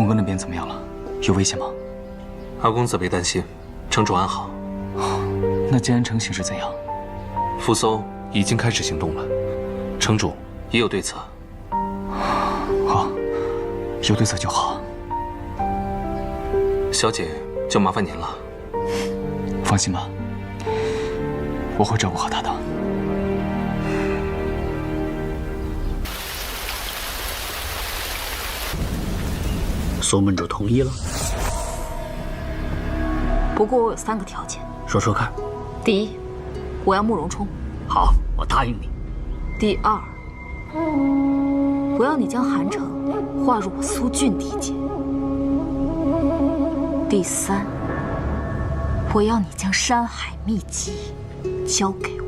洪哥那边怎么样了？有危险吗？二公子别担心，城主安好。那建安城形势怎样？扶搜已经开始行动了，城主也有对策。好，有对策就好。小姐就麻烦您了。放心吧，我会照顾好她的。苏门主同意了。不过我有3个条件。说说看。第一，我要慕容冲。好，我答应你。第二，我要你将韩城划入我苏峻地界。第三，我要你将山海秘籍交给我。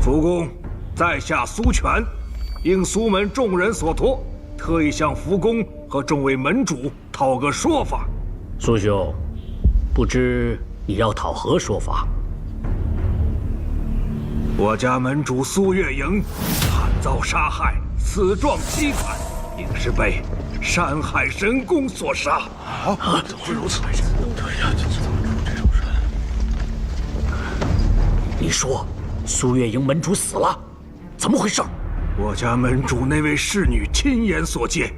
福公，在下苏全，应苏门众人所托，特意向福公和众位门主讨个说法。苏兄，不知你要讨何说法？我家门主苏月莹惨遭杀害，死状凄惨，应是被山海神功所杀。怎么会如此？对呀，这怎么出这种事？你说苏月莹门主死了，怎么回事？我家门主那位侍女亲眼所见，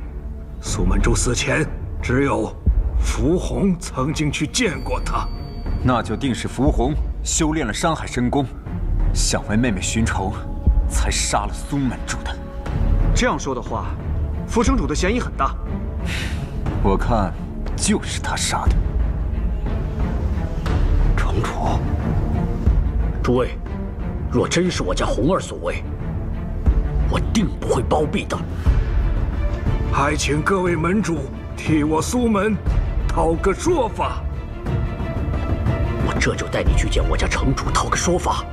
苏门主死前只有福红曾经去见过他。那就定是福红修炼了山海神功，想为妹妹寻仇，才杀了苏门主的。这样说的话，福城主的嫌疑很大。我看就是他杀的。城主，诸位，若真是我家红儿所为，我定不会包庇的。还请各位门主替我苏门讨个说法。我这就带你去见我家城主讨个说法。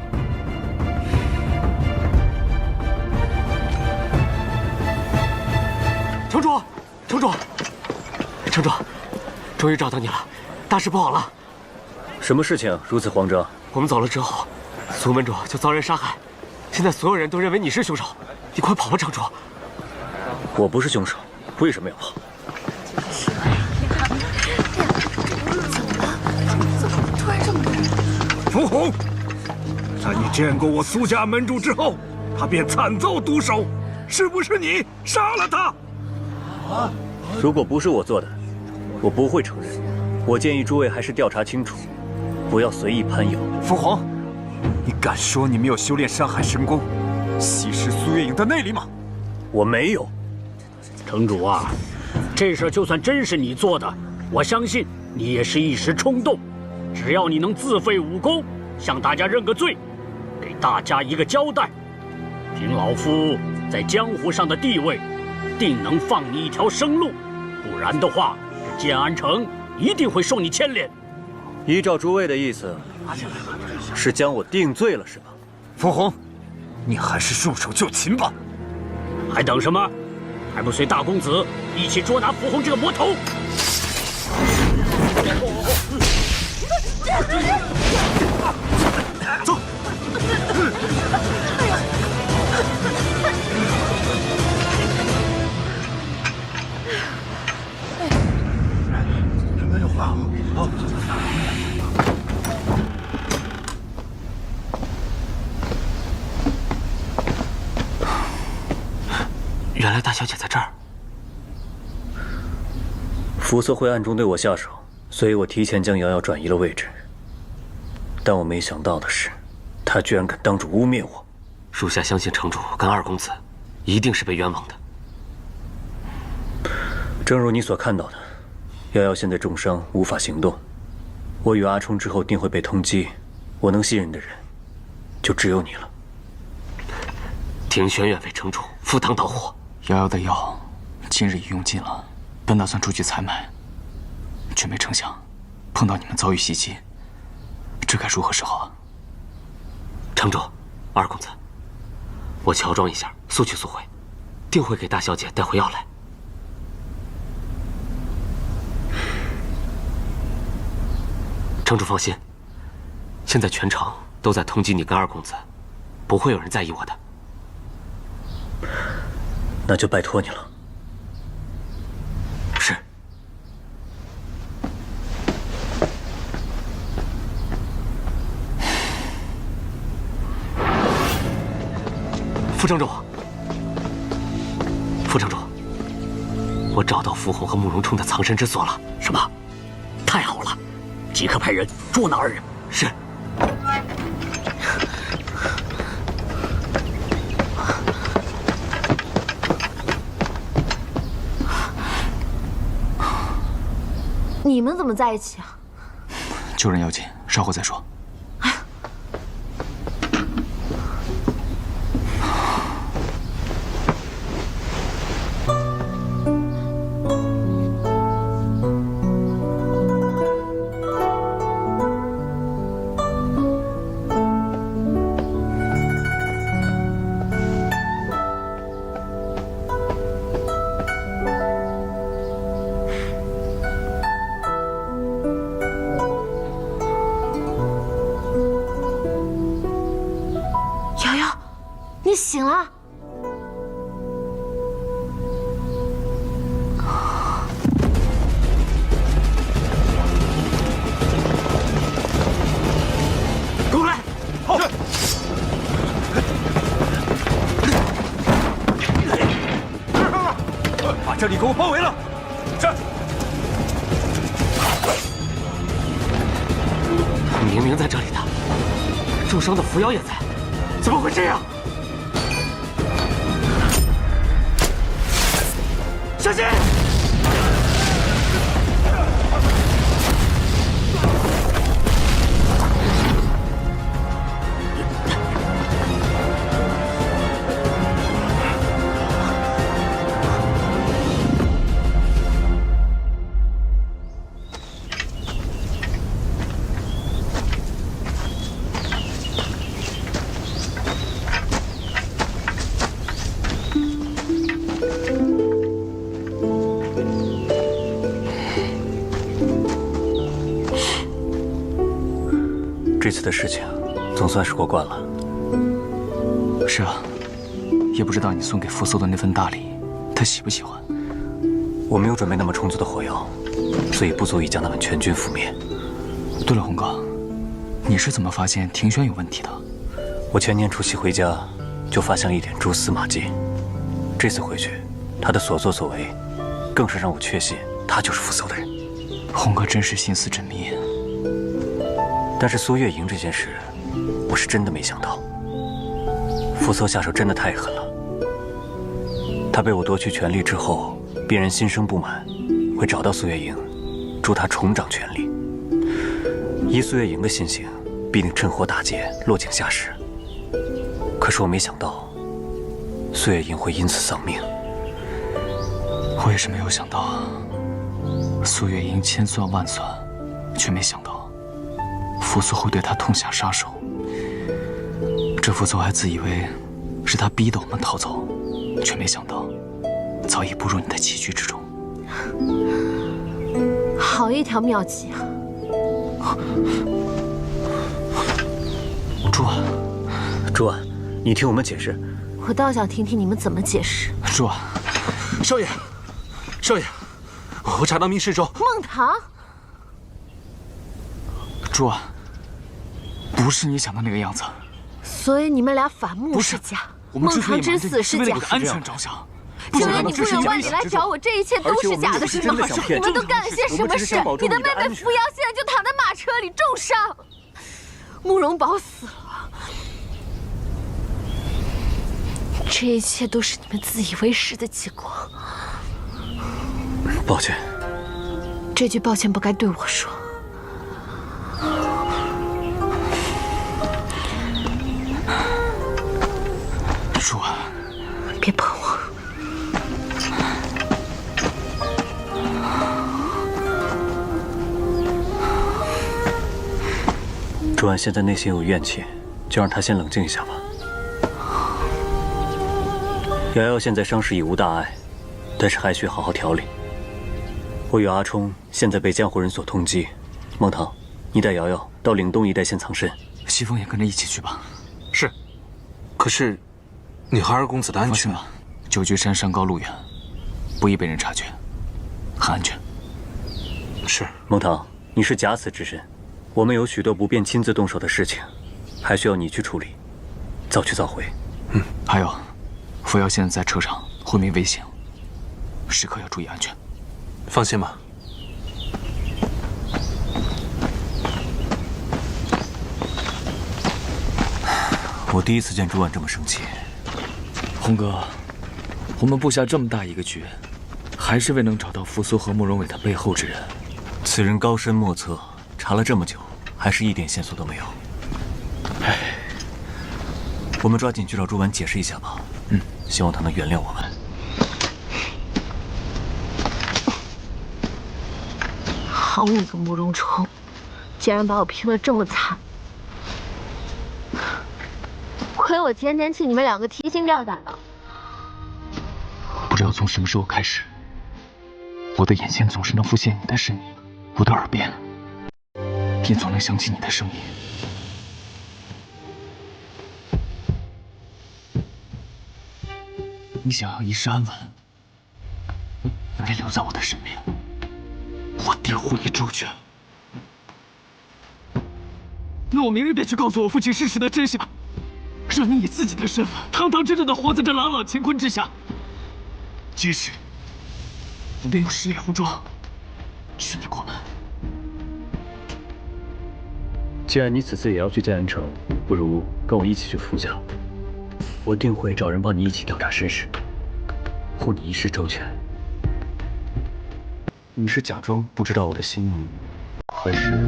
城主，城主，城主，终于找到你了，大事不好了！什么事情如此慌张？我们走了之后，苏门主就遭人杀害，现在所有人都认为你是凶手，你快跑吧，城主！我不是凶手，为什么要跑？突然这么多人？福红，在你见过我苏家门主之后，他便惨遭毒手，是不是你杀了他？如果不是我做的，我不会承认。我建议诸位还是调查清楚，不要随意攀友。福红，你敢说你没有修炼山海神功，吸食苏月莹的内力吗？我没有。城主啊，这事就算真是你做的，我相信你也是一时冲动。只要你能自废武功，向大家认个罪，给大家一个交代，凭老夫在江湖上的地位，定能放你一条生路。不然的话，这建安城一定会受你牵连。依照诸位的意思，是将我定罪了，是吧？福红，你还是束手就擒吧。还等什么？还不随大公子一起捉拿福红这个魔头！走。没有话，好。原来大小姐在这儿。福瑟会暗中对我下手，所以我提前将瑶瑶转移了位置。但我没想到的是，他居然敢当主污蔑我。属下相信城主跟二公子一定是被冤枉的。正如你所看到的，瑶瑶现在重伤，无法行动。我与阿冲之后定会被通缉，我能信任的人就只有你了。庭轩愿为城主赴汤蹈火。瑶瑶的药今日已用尽了，本打算出去采买，却没成想碰到你们遭遇袭击，这该如何是好？城主，二公子，我乔装一下，速去速回，定会给大小姐带回药来。城主放心，现在全城都在通缉你跟二公子，不会有人在意我的。那就拜托你了。是。副城主，副城主，我找到符红和慕容冲的藏身之所了。什么？太好了，即刻派人捉拿二人。是。你们怎么在一起啊？救人要紧，稍后再说。你醒了？过来！好。把这里给我包围了！是。明明在这里的，重伤的扶摇也在，怎么会这样？小心！这次的事情总算是过关了。是啊，也不知道你送给扶苏的那份大礼，他喜不喜欢？我没有准备那么充足的火药，所以不足以将他们全军覆灭。对了，洪哥，你是怎么发现庭轩有问题的？我前年除夕回家，就发现了一点蛛丝马迹。这次回去，他的所作所为，更是让我确信他就是扶苏的人。洪哥真是心思缜密。但是苏月莹这件事，我是真的没想到。扶苏下手真的太狠了。他被我夺去权力之后，必然心生不满，会找到苏月莹，助她重掌权力。依苏月莹的心性，必定趁火打劫，落井下石。可是我没想到，苏月莹会因此丧命。我也是没有想到，苏月莹千算万算，却没想到扶苏会对她痛下杀手。这扶苏还自以为是他逼得我们逃走，却没想到早已步入你的棋局之中。好一条妙计啊！主啊，主啊，你听我们解释。我倒想听听你们怎么解释。主啊，少爷，少爷，我查到密室中。孟棠，主啊，不是你想的那个样子。所以你们俩反目是假，孟棠之死是假。为了安全着想。就连你不远万里来找我，这一切都是假的，是吗？你们都干了些什么事？你的妹妹扶摇现在就躺在马车里重伤，慕容宝死了，这一切都是你们自以为是的结果。抱歉，这句抱歉不该对我说。主啊，别碰我！主安现在内心有怨气，就让他先冷静一下吧。瑶瑶现在伤势已无大碍，但是还需好好调理。我与阿冲现在被江湖人所通缉，孟棠，你带瑶瑶到岭东一带先藏身，西风也跟着一起去吧。是。可是，你和二公子的安全吧，九居山山高路远，不易被人察觉，很安全。是。蒙堂，你是假死之身，我们有许多不便亲自动手的事情，还需要你去处理，早去早回。还有，扶摇现在在车上，昏迷危险，时刻要注意安全。放心吧。我第一次见朱婉这么生气。洪哥，我们布下这么大一个局，还是未能找到扶苏和慕容伟他背后之人。此人高深莫测，查了这么久，还是一点线索都没有。唉，我们抓紧去找朱婉解释一下吧。希望他能原谅我们。好你个慕容冲，竟然把我拼得这么惨！亏我天天替你们两个提心吊胆的。不知道从什么时候开始，我的眼前总是能浮现你的身影，我的耳边也总能响起你的声音。你想要一世安稳，你留在我的身边，我定护你周全。那我明日便去告诉我父亲事实的真相，让你以自己的身份，堂堂正正的活在这朗朗乾坤之下。即使我没有十里红妆，娶你过门。既然你此次也要去建安城，不如跟我一起去扶家。我定会找人帮你一起调查身世，护你一世周全。你是假装不知道我的心意，还是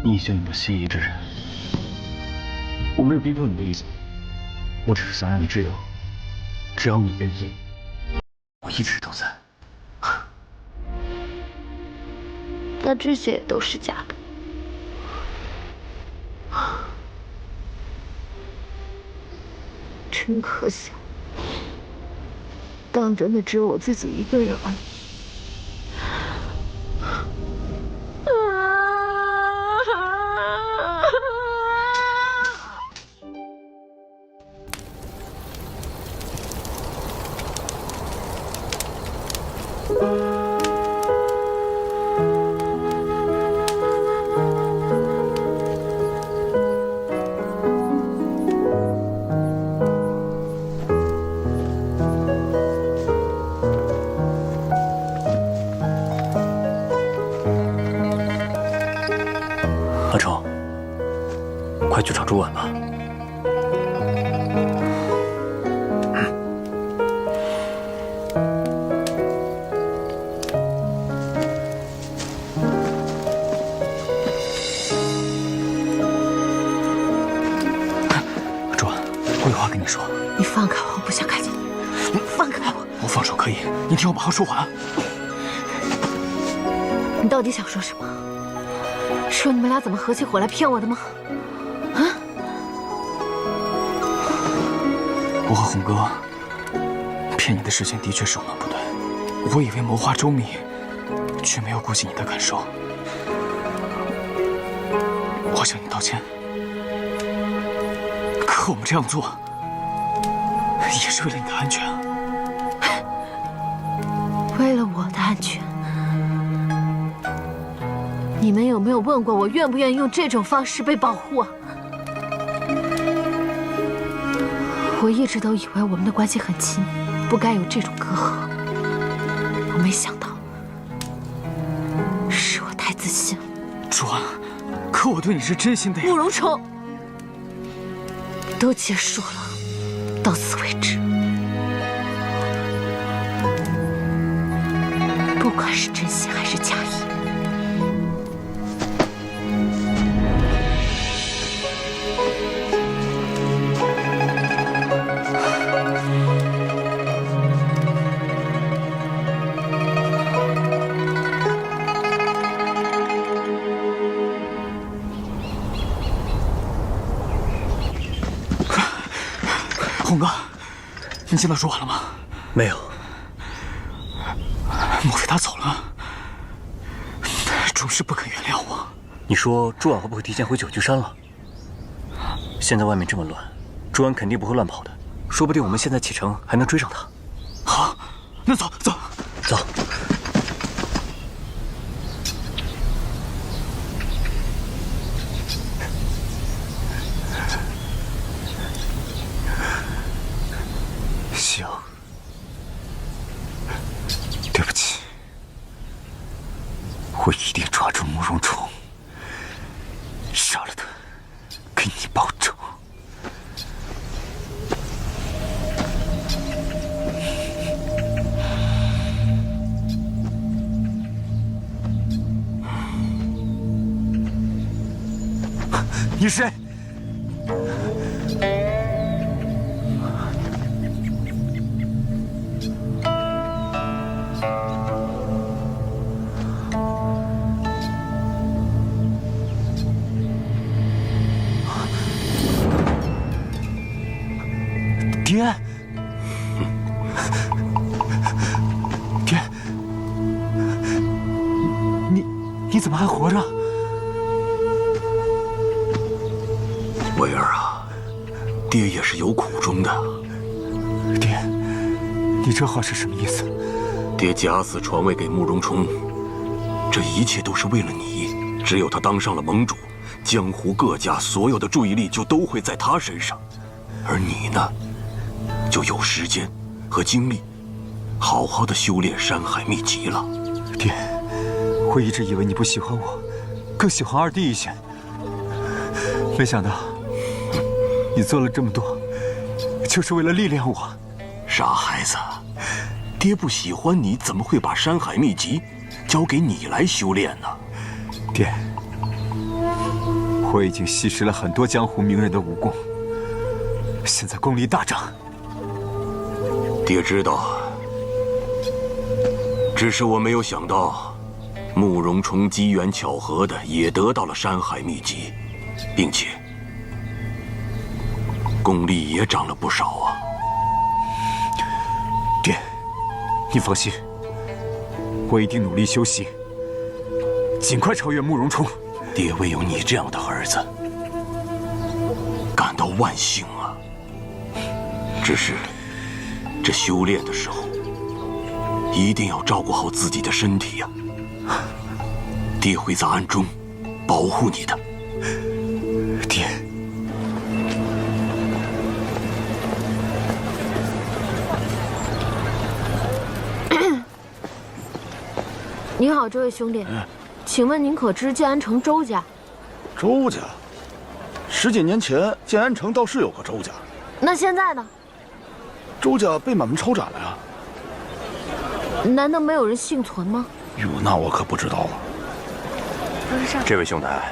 你已经有了心仪之人？我没有逼迫你的意思，我只是想让你知道，只要你愿意，我一直都在。那这些也都是假的。真可笑，当真的只有我自己一个人而已。阿冲，快去找朱婉吧。朱婉，我有话跟你说。你放开我，我不想看见你。放开我！我放手可以，你听我把话说完。你到底想说什么？说你们俩怎么合起伙来骗我的吗？啊！我和洪哥骗你的事情的确是我们不对，我以为谋划周密，却没有顾及你的感受。我向你道歉。可我们这样做，也是为了你的安全啊。为了我的安全。你们有没有问过我愿不愿意用这种方式被保护啊？我一直都以为我们的关系很亲密，不该有这种隔阂。我没想到，是我太自信了。朱安，可我对你是真心的呀。慕容冲，都结束了，到此为止。不管是真心还是假意。洪哥，你见到朱婉了吗？没有。莫非他走了？终是不肯原谅我。你说朱婉会不会提前回九居山了？现在外面这么乱，朱安肯定不会乱跑的，说不定我们现在启程还能追上他。好，那走走走。行，对不起，我一定抓住慕容冲，杀了他，给你报仇。你是谁？爹，爹，你怎么还活着？维儿啊，爹也是有苦衷的。爹，你这话是什么意思？爹假死传位给慕容冲，这一切都是为了你。只有他当上了盟主，江湖各家所有的注意力就都会在他身上，而你呢，就有时间和精力，好好的修炼山海秘籍了。爹，我一直以为你不喜欢我，更喜欢二弟一些，没想到你做了这么多，就是为了历练我。傻孩子，爹不喜欢你，怎么会把山海秘籍交给你来修炼呢？爹，我已经吸食了很多江湖名人的武功，现在功力大涨。爹知道，只是我没有想到，慕容冲机缘巧合的也得到了山海秘籍，并且功力也涨了不少啊。爹，你放心，我一定努力修习，尽快超越慕容冲。爹为有你这样的儿子感到万幸啊！只是这修炼的时候，一定要照顾好自己的身体呀。爹会在暗中保护你的。爹，你好，这位兄弟，请问您可知建安城周家？周家，10几年前建安城倒是有个周家，那现在呢？周家被满门抄斩了呀。难道没有人幸存吗？哟，那我可不知道了。这位兄台，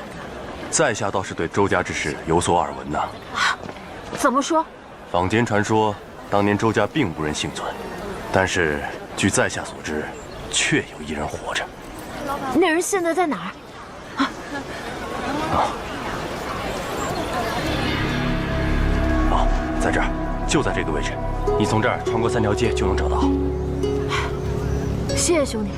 在下倒是对周家之事有所耳闻呐。怎么说？坊间传说，当年周家并无人幸存，但是据在下所知，确有一人活着。那人现在在哪儿？在这儿，就在这个位置。你从这儿穿过3条街就能找到。谢谢兄弟。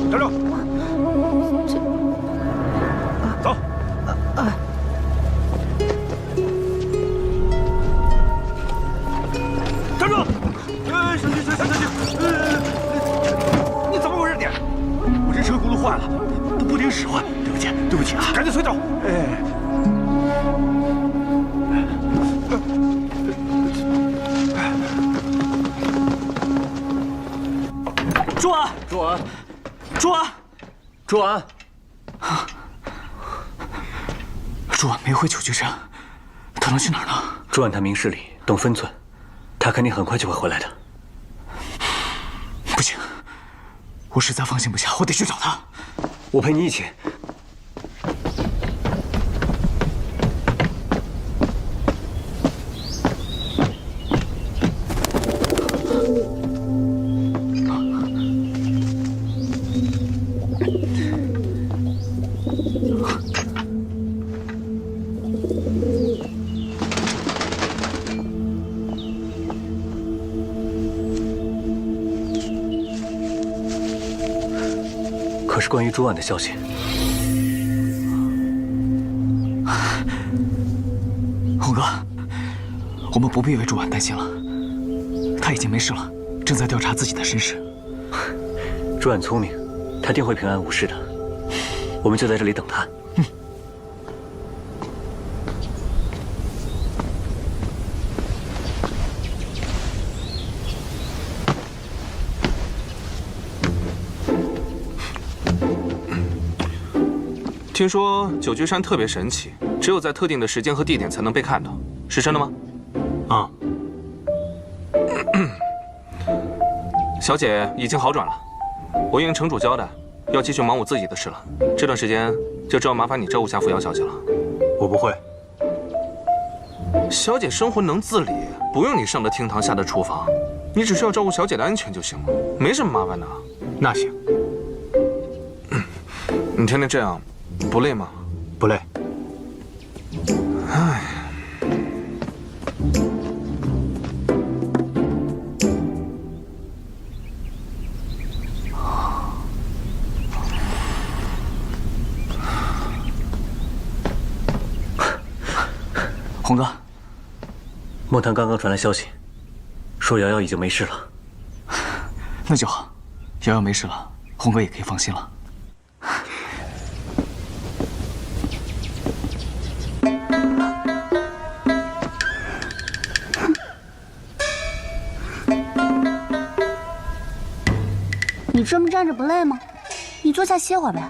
站住！走。站住！小心！你怎么回事你？我这车轱辘坏了，它不听使唤。对不起啊！赶紧随走。朱安，朱安没回九局山，他能去哪儿呢？朱安他明事理，懂分寸，他肯定很快就会回来的。不行，我实在放心不下，我得去找他。我陪你一起。可是关于朱婉的消息。红哥，我们不必为朱婉担心了，她已经没事了，正在调查自己的身世。朱婉聪明，她定会平安无事的。我们就在这里等她。听说九居山特别神奇，只有在特定的时间和地点才能被看到，是真的吗？啊。小姐已经好转了，我应城主交代，要继续忙我自己的事了。这段时间就只要麻烦你照顾下扶摇小姐了。我不会。小姐生活能自理，不用你上的厅堂下的厨房，你只需要照顾小姐的安全就行了，没什么麻烦的。那行。你天天这样。不累吗？不累。唉，红哥，莫谈刚刚传来消息，说瑶瑶已经没事了。那就好，瑶瑶没事了，红哥也可以放心了。你这么站着不累吗？你坐下歇会儿呗。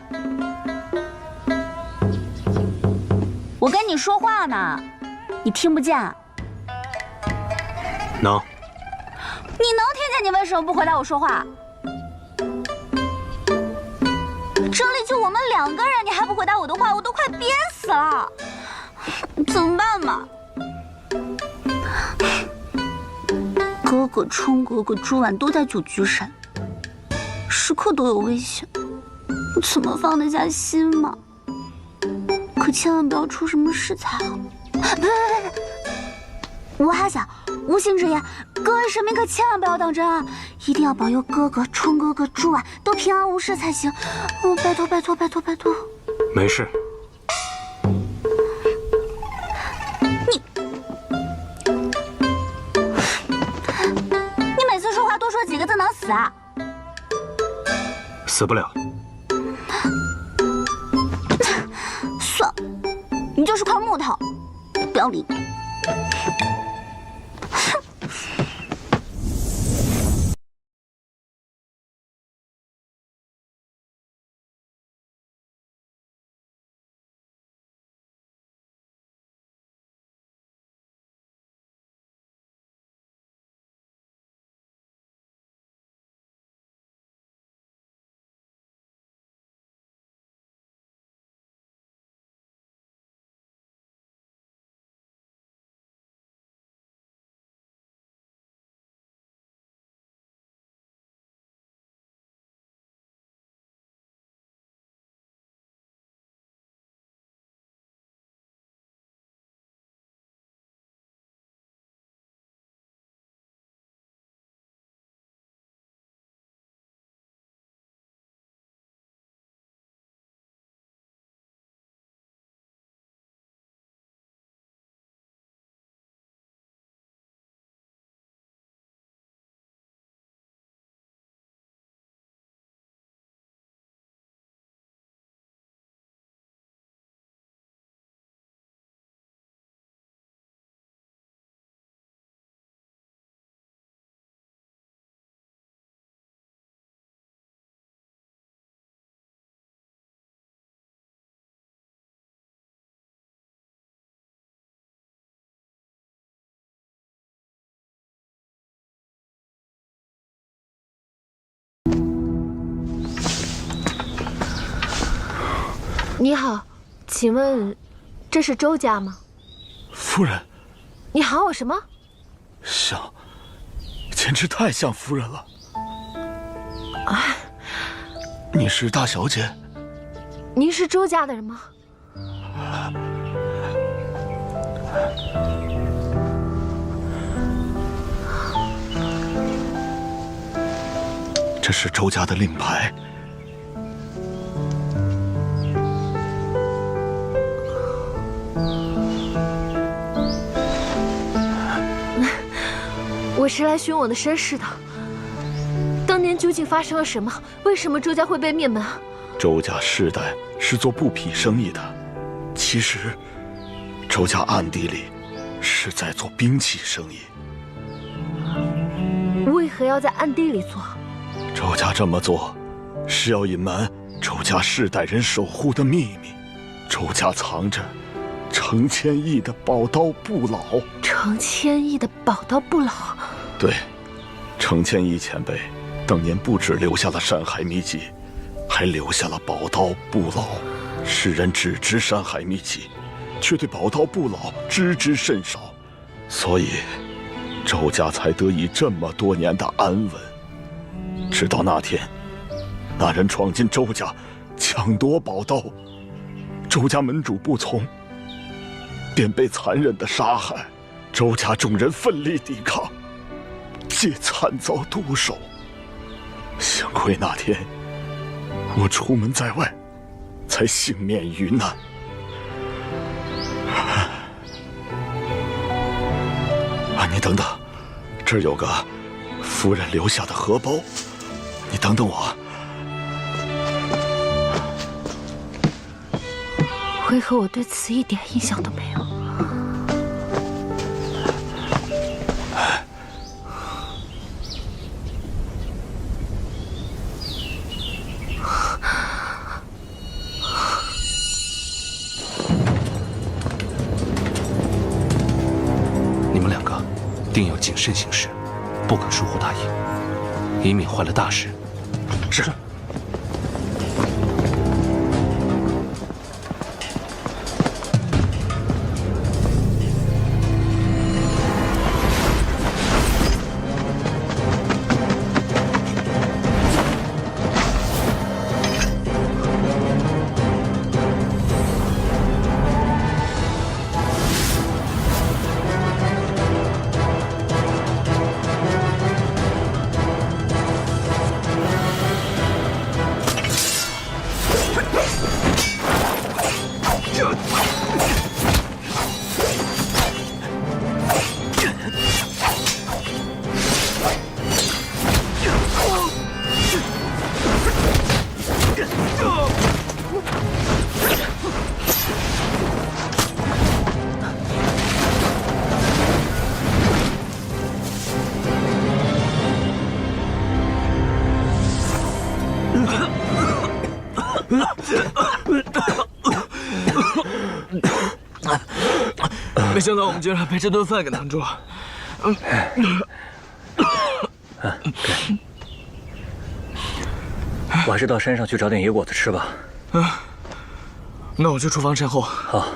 我跟你说话呢，你听不见？能。你能听见？你为什么不回答我说话？这里就我们2个人，你还不回答我的话，我都快憋死了。怎么办嘛？哥哥、冲哥哥、朱婉都在九居山。时刻都有危险，我怎么放得下心嘛？可千万不要出什么事才好。别！我还想，无心之言，各位神明可千万不要当真啊！一定要保佑哥哥、冲哥哥、朱婉都平安无事才行。拜托拜托拜托拜托！没事。你每次说话多说几个字能死啊？死不了。算了，你就是块木头，不要理你。你好，请问这是周家吗？夫人，你喊我什么？像，简直太像夫人了。啊，你是大小姐？您是周家的人吗？这是周家的令牌，我是来寻我的身世的。当年究竟发生了什么？为什么周家会被灭门？周家世代是做布匹生意的，其实周家暗地里是在做兵器生意。为何要在暗地里做？周家这么做，是要隐瞒周家世代人守护的秘密。周家藏着成千亿的宝刀不老。成千亿的宝刀不老？对，成千亿前辈当年不只留下了山海秘籍，还留下了宝刀不老。世人只知山海秘籍，却对宝刀不老知之甚少，所以周家才得以这么多年的安稳。直到那天，那人闯进周家，抢夺宝刀，周家门主不从，便被残忍的杀害。周家众人奋力抵抗，皆惨遭毒手。幸亏那天我出门在外，才幸免于难。啊，你等等，这儿有个夫人留下的荷包，你等等我。为何我对此一点印象都没有？你们两个定要谨慎行事，不可疏忽大意，以免坏了大事。是。没想到我们竟然被这顿饭给难住了。我还是到山上去找点野果子吃吧。那我去厨房善后。好。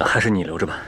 还是你留着吧。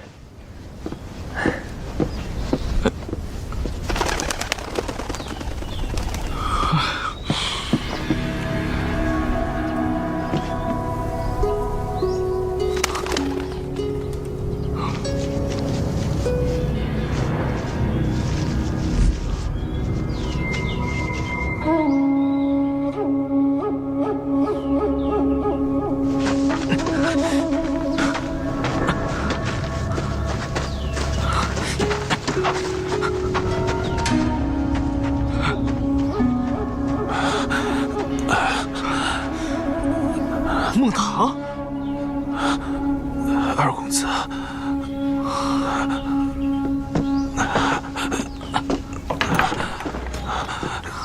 孟棠，二公子，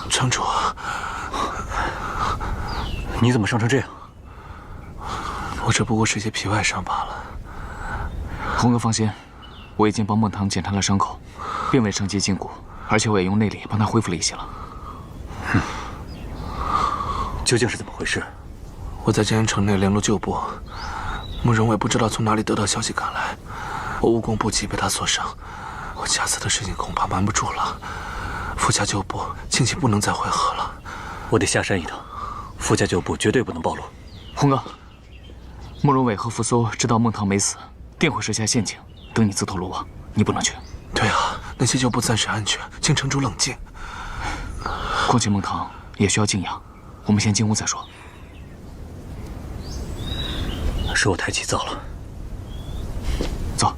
城主，你怎么伤成这样？我只不过是些皮外伤罢了。红哥放心，我已经帮孟棠检查了伤口，并未伤及筋骨，而且我也用内力帮他恢复了一些了。究竟是怎么回事？我在建安城内联络旧部，慕容伟不知道从哪里得到消息赶来，我武功不及被他所伤，我家私的事情恐怕瞒不住了。傅家旧部庆幸不能再会合了，我得下山一趟，傅家旧部绝对不能暴露。红哥，慕容伟和扶苏知道孟棠没死，定会设下陷阱，等你自投罗网，你不能去。对啊，那些旧部暂时安全，请城主冷静。况且孟棠也需要静养，我们先进屋再说。是我太急躁了。走。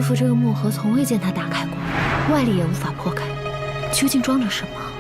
父这个木盒从未见他打开过，外力也无法破开，究竟装着什么？